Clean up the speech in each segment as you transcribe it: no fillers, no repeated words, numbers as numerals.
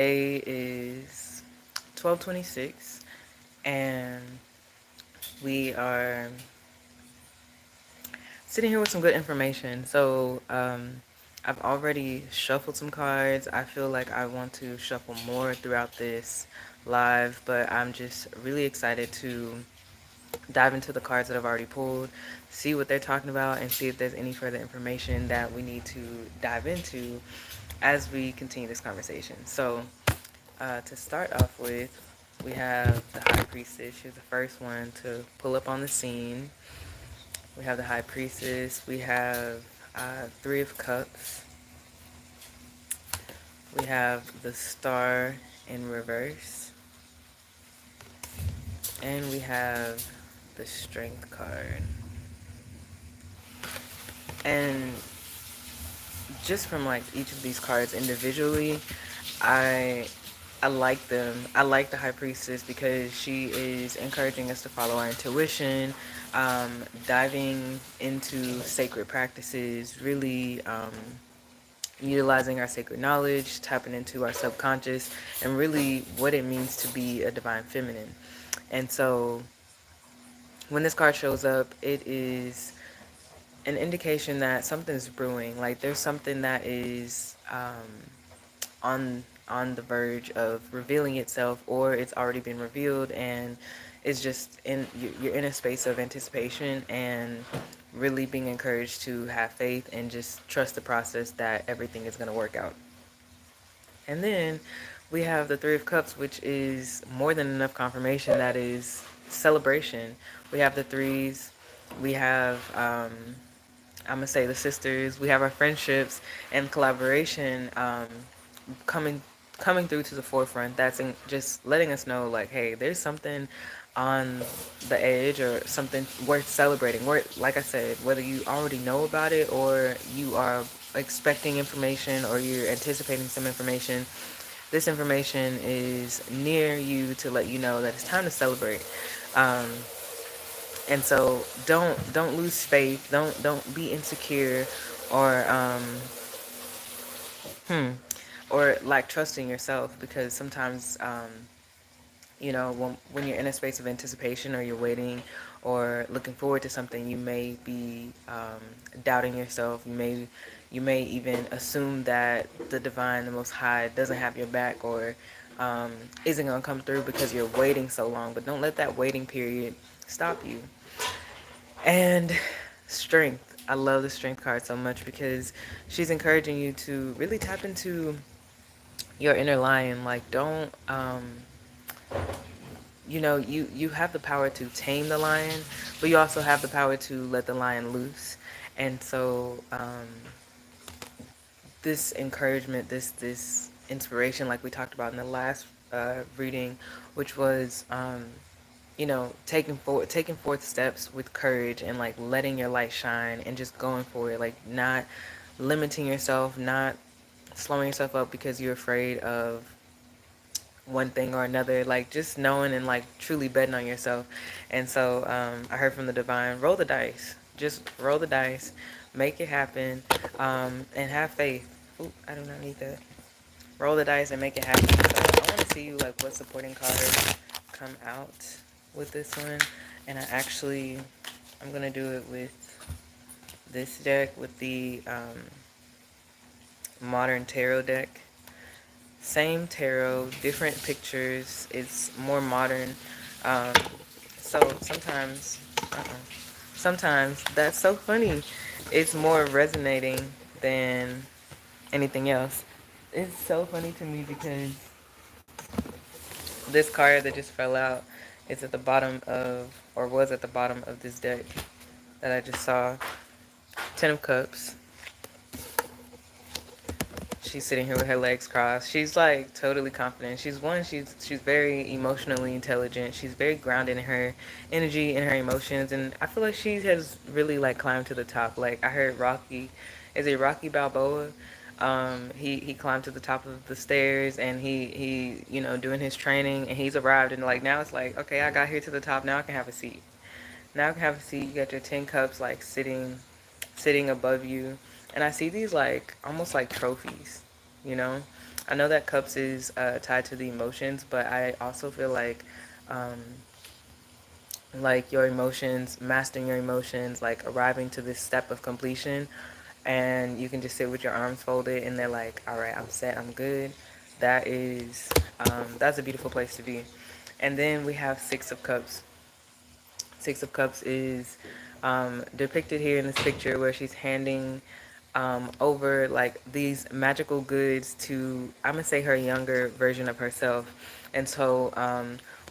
Today is 12:26, and we are sitting here with some good information. I've already shuffled some cards. I feel like I want to shuffle more throughout this live, but I'm just really excited to dive into the cards that I've already pulled, see what they're talking about, and see if there's any further information that we need to dive into as we continue this conversation. To start off with, we have the High Priestess. She's the first one to pull up on the scene. We have the High Priestess. We have Three of Cups. We have the Star in reverse. And we have the Strength card. And just from like each of these cards individually, I I like them. I like the High Priestess because she is encouraging us to follow our intuition, diving into sacred practices, really utilizing our sacred knowledge, tapping into our subconscious, and really what it means to be a divine feminine. And so when this card shows up, it is an indication that something's brewing. Like there's something that is on the verge of revealing itself, or it's already been revealed, and it's just you're in a space of anticipation and really being encouraged to have faith and just trust the process that everything is going to work out. And then we have the Three of Cups, which is more than enough confirmation that is celebration. We have the threes. We have I'm gonna say the sisters. We have our friendships and collaboration coming coming through to the forefront. That's just letting us know, like, hey, there's something on the edge or something worth celebrating. Like I said, whether you already know about it or you are expecting information or you're anticipating some information, this information is near you to let you know that it's time to celebrate. Um, and so don't lose faith. Don't be insecure or hmm or lack trust in yourself, because sometimes when you're in a space of anticipation or you're waiting or looking forward to something, you may be doubting yourself. You may even assume that the divine, the most high, doesn't have your back, or isn't going to come through because you're waiting so long. But don't let that waiting period stop you. And strength. I love the strength card so much because she's encouraging you to really tap into your inner lion. Like, don't you have the power to tame the lion, but you also have the power to let the lion loose. And so this encouragement, this inspiration, like we talked about in the last reading, which was taking forth steps with courage and like letting your light shine and just going for it, like not limiting yourself, not slowing yourself up because you're afraid of one thing or another, like just knowing and like truly betting on yourself. And so I heard from the divine, roll the dice, just roll the dice, make it happen, and have faith. Ooh, I do not need that. Roll the dice and make it happen. So I want to see like what supporting cards come out with this one. And I'm gonna do it with this deck, with the modern tarot deck. Same tarot, different pictures. It's more modern. Um, so sometimes that's so funny. It's more resonating than anything else. It's so funny to me because this card that just fell out is at the bottom of, or was at the bottom of this deck that I just saw. Ten of Cups. She's sitting here with her legs crossed. She's like totally confident. She's very emotionally intelligent. She's very grounded in her energy and her emotions, and I feel like she has really like climbed to the top. Like I heard Rocky Balboa? He climbed to the top of the stairs, and he doing his training, and he's arrived, and like now it's like, okay, I got here to the top. Now I can have a seat. Now I can have a seat. You got your 10 cups like sitting above you. And I see these like almost like trophies, you know. I know that cups is tied to the emotions, but I also feel um, like your emotions, mastering your emotions, like arriving to this step of completion, and you can just sit with your arms folded, and they're like, all right, I'm set, I'm good. That is, that's a beautiful place to be. And then we have Six of Cups. Six of Cups is depicted here in this picture where she's handing over like these magical goods to, I'm gonna say, her younger version of herself. And so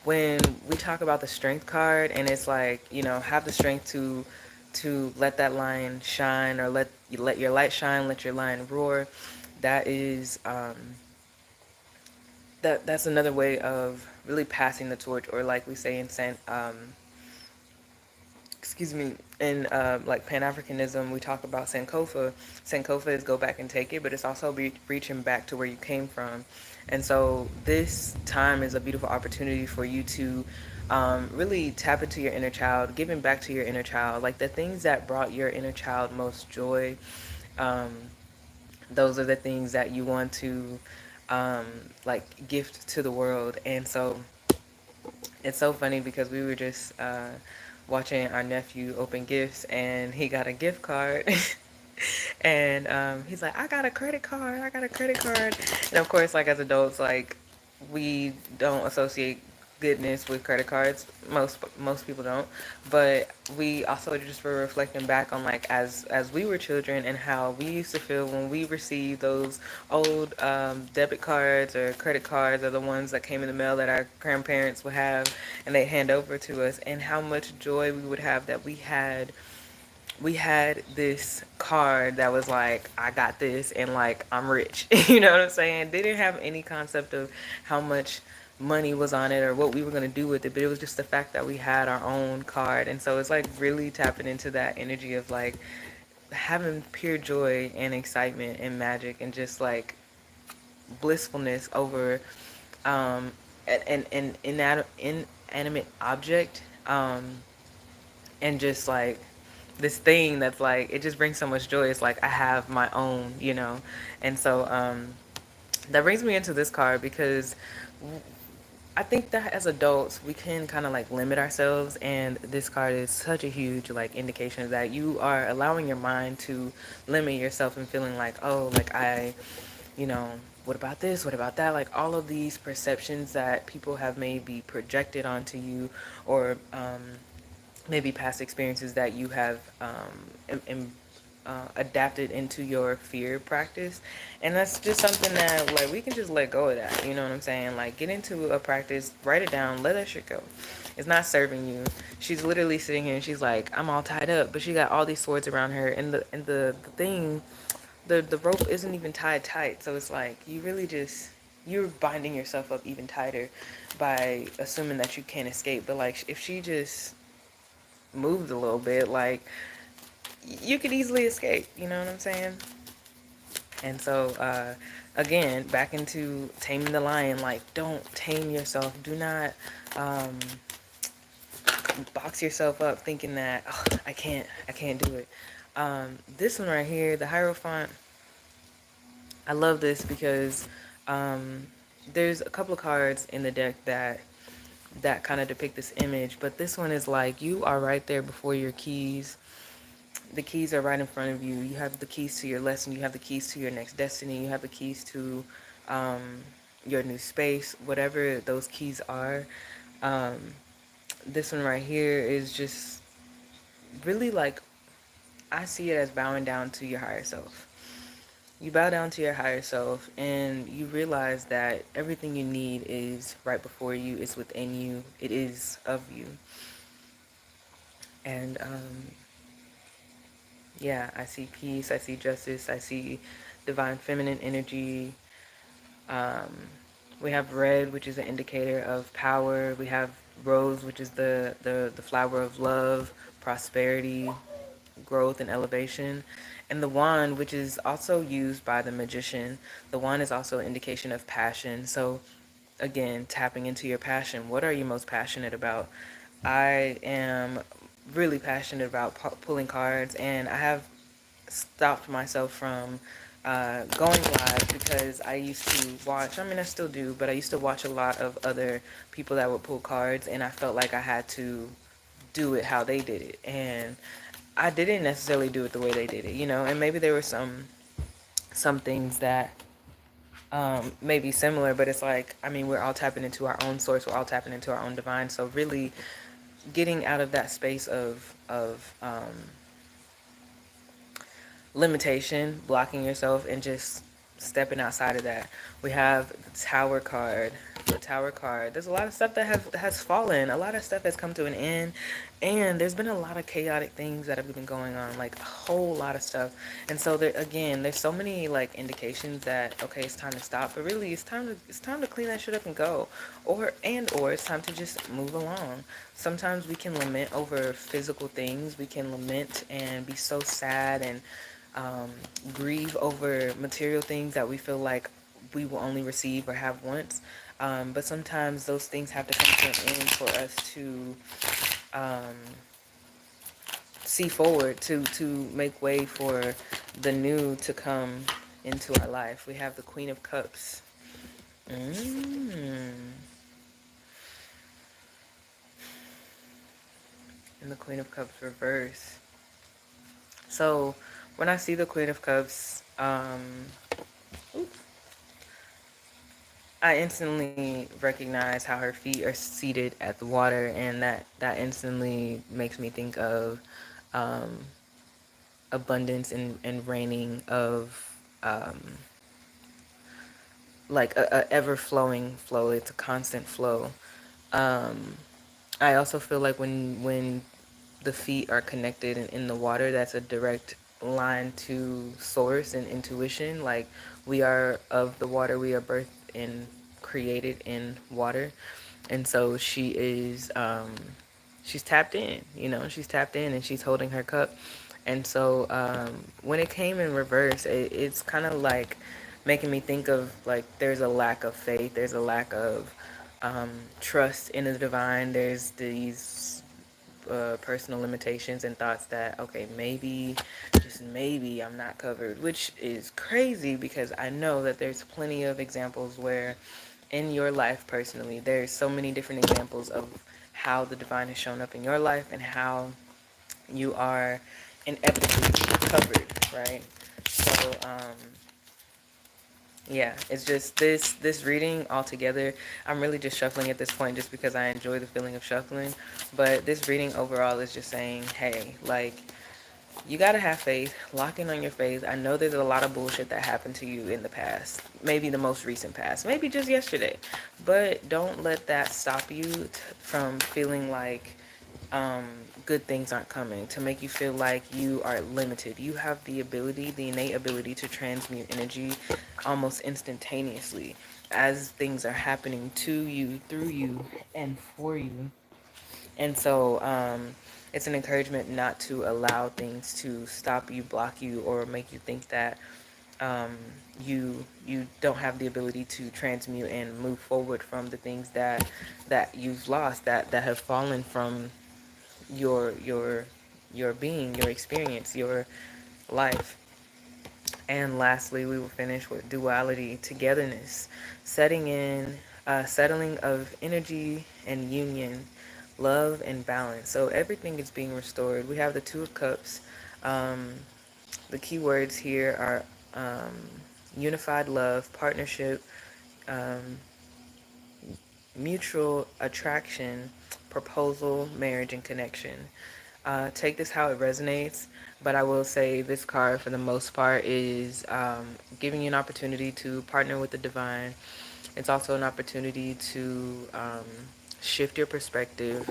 when we talk about the strength card, and it's like, you know, have the strength to let that line shine, or let your light shine, let your lion roar. That is that's another way of really passing the torch, or like we say in excuse me, in like Pan-Africanism, we talk about Sankofa. Sankofa is go back and take it, but it's also reaching back to where you came from. And so this time is a beautiful opportunity for you to really tap into your inner child, giving back to your inner child, like the things that brought your inner child most joy. Um, those are the things that you want to um, like gift to the world. And so it's so funny because we were just watching our nephew open gifts, and he got a gift card. And he's like, I got a credit card, I got a credit card. And of course, like as adults, like we don't associate goodness with credit cards. Most people don't. But we also just were reflecting back on like as we were children, and how we used to feel when we received those old debit cards or credit cards, or the ones that came in the mail that our grandparents would have and they hand over to us, and how much joy we would have that we had this card that was like, I got this, and like I'm rich. You know what I'm saying? They didn't have any concept of how much money was on it or what we were going to do with it, but it was just the fact that we had our own card. And so it's like really tapping into that energy of like having pure joy and excitement and magic and just like blissfulness over an inanimate object, and just like this thing that's like, it just brings so much joy. It's like I have my own, you know. And so that brings me into this card, because I think that as adults we can kind of like limit ourselves, and this card is such a huge like indication of that. You are allowing your mind to limit yourself and feeling like, oh, like you know, what about this, what about that, like all of these perceptions that people have maybe projected onto you, or maybe past experiences that you have adapted into your fear practice. And that's just something that like we can just let go of that, you know what I'm saying? Like get into a practice, write it down, let that shit go. It's not serving you. She's literally sitting here and she's like, I'm all tied up, but she got all these swords around her, and the thing, the rope isn't even tied tight. So it's like you really just, you're binding yourself up even tighter by assuming that you can't escape. But like if she just moved a little bit, like you could easily escape, you know what I'm saying? And so again, back into taming the lion, like don't tame yourself. Do not um, box yourself up thinking that, oh, I can't do it. This one right here, the Hierophant, I love this because um, there's a couple of cards in the deck that kind of depict this image, but this one is like you are right there before your keys. The keys are right in front of you. You have the keys to your lesson. You have the keys to your next destiny. You have the keys to um, your new space, whatever those keys are. Um, this one right here is just really like, I see it as bowing down to your higher self. You bow down to your higher self and you realize that everything you need is right before you, it's within you, it is of you. And yeah, I see peace, I see justice, I see divine feminine energy. Um, we have red, which is an indicator of power. We have rose, which is the flower of love, prosperity, growth, and elevation. And the wand, which is also used by the magician. The wand is also an indication of passion. So again, tapping into your passion. What are you most passionate about? I am really passionate about pulling cards, and I have stopped myself from going live because I used to watch, I mean, I still do, but I used to watch a lot of other people that would pull cards, and I felt like I had to do it how they did it. And I didn't necessarily do it the way they did it, you know, and maybe there were some things that may be similar, but it's like, I mean, we're all tapping into our own source, we're all tapping into our own divine. So really getting out of that space of limitation, blocking yourself, and just stepping outside of that. We have the Tower card. The Tower card. There's a lot of stuff that has fallen. A lot of stuff has come to an end, and there's been a lot of chaotic things that have been going on, like a whole lot of stuff. And so there again, there's so many like indications that okay, it's time to stop, but really it's time to clean that shit up and go, or it's time to just move along. Sometimes we can lament over physical things. We can lament and be so sad and grieve over material things that we feel like we will only receive or have once. But sometimes those things have to come to an end for us to um, see forward, to make way for the new to come into our life. We have the Queen of Cups. Mm. And the Queen of Cups reverse. So when I see the Queen of Cups, I instantly recognize how her feet are seated at the water, and that instantly makes me think of um, abundance and raining of like a ever flowing flow. It's a constant flow. Um, I also feel like when the feet are connected in the water, that's a direct line to source and intuition. Like we are of the water, we are birthed and created in water. And so she is she's tapped in, you know, she's tapped in and she's holding her cup. And so when it came in reverse, it's kind of like making me think of like there's a lack of faith, there's a lack of trust in the divine. There's these personal limitations and thoughts that okay, maybe, just maybe I'm not covered, which is crazy because I know that there's plenty of examples where in your life personally there's so many different examples of how the divine has shown up in your life and how you are inevitably covered, right? So yeah, it's just this reading altogether. I'm really just shuffling at this point just because I enjoy the feeling of shuffling. But this reading overall is just saying, hey, like you gotta have faith. Lock in on your faith. I know there's a lot of bullshit that happened to you in the past, maybe the most recent past, maybe just yesterday. But don't let that stop you from feeling like um, good things aren't coming, to make you feel like you are limited. You have the ability, the innate ability to transmute energy almost instantaneously as things are happening to you, through you, and for you. And so it's an encouragement not to allow things to stop you, block you, or make you think that um, you don't have the ability to transmute and move forward from the things that you've lost, that have fallen from your being, your experience, your life. And lastly, we will finish with duality, togetherness, settling of energy and union, love and balance. So everything is being restored. We have the Two of Cups. Um, the key words here are unified love, partnership, um, mutual attraction, proposal, marriage, and connection. Take this how it resonates, but I will say this card, for the most part, is giving you an opportunity to partner with the divine. It's also an opportunity to shift your perspective,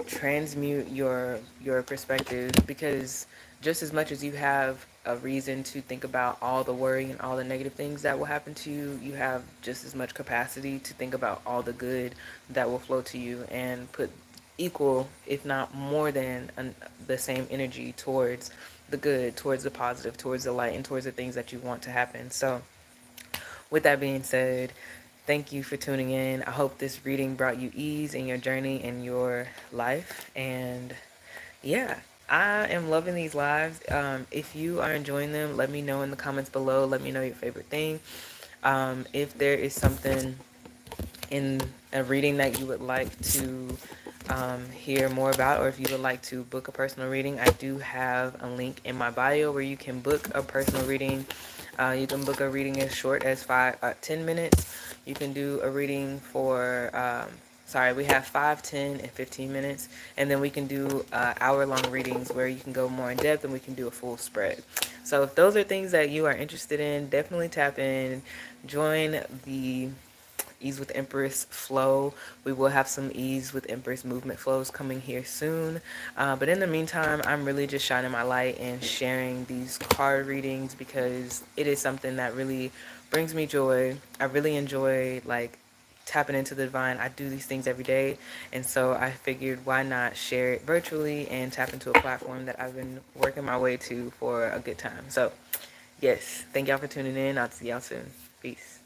transmute your perspective, because just as much as you have a reason to think about all the worry and all the negative things that will happen to you, you have just as much capacity to think about all the good that will flow to you and put equal, if not more than, the same energy towards the good, towards the positive, towards the light, and towards the things that you want to happen. So with that being said, thank you for tuning in. I hope this reading brought you ease in your journey in your life. And yeah, I am loving these lives. If you are enjoying them, let me know in the comments below. Let me know your favorite thing. If there is something in a reading that you would like to hear more about, or if you would like to book a personal reading, I do have a link in my bio where you can book a personal reading. You can book a reading as short as 10 minutes. You can do a reading for, sorry, we have 5, 10, and 15 minutes. And then we can do hour-long readings where you can go more in depth and we can do a full spread. So if those are things that you are interested in, definitely tap in. Join the Ease with Empress flow. We will have some Ease with Empress movement flows coming here soon. But in the meantime, I'm really just shining my light and sharing these card readings because it is something that really brings me joy. I really enjoy like tapping into the divine. I do these things every day, and so I figured why not share it virtually and tap into a platform that I've been working my way to for a good time. So yes, thank y'all for tuning in. I'll see y'all soon. Peace.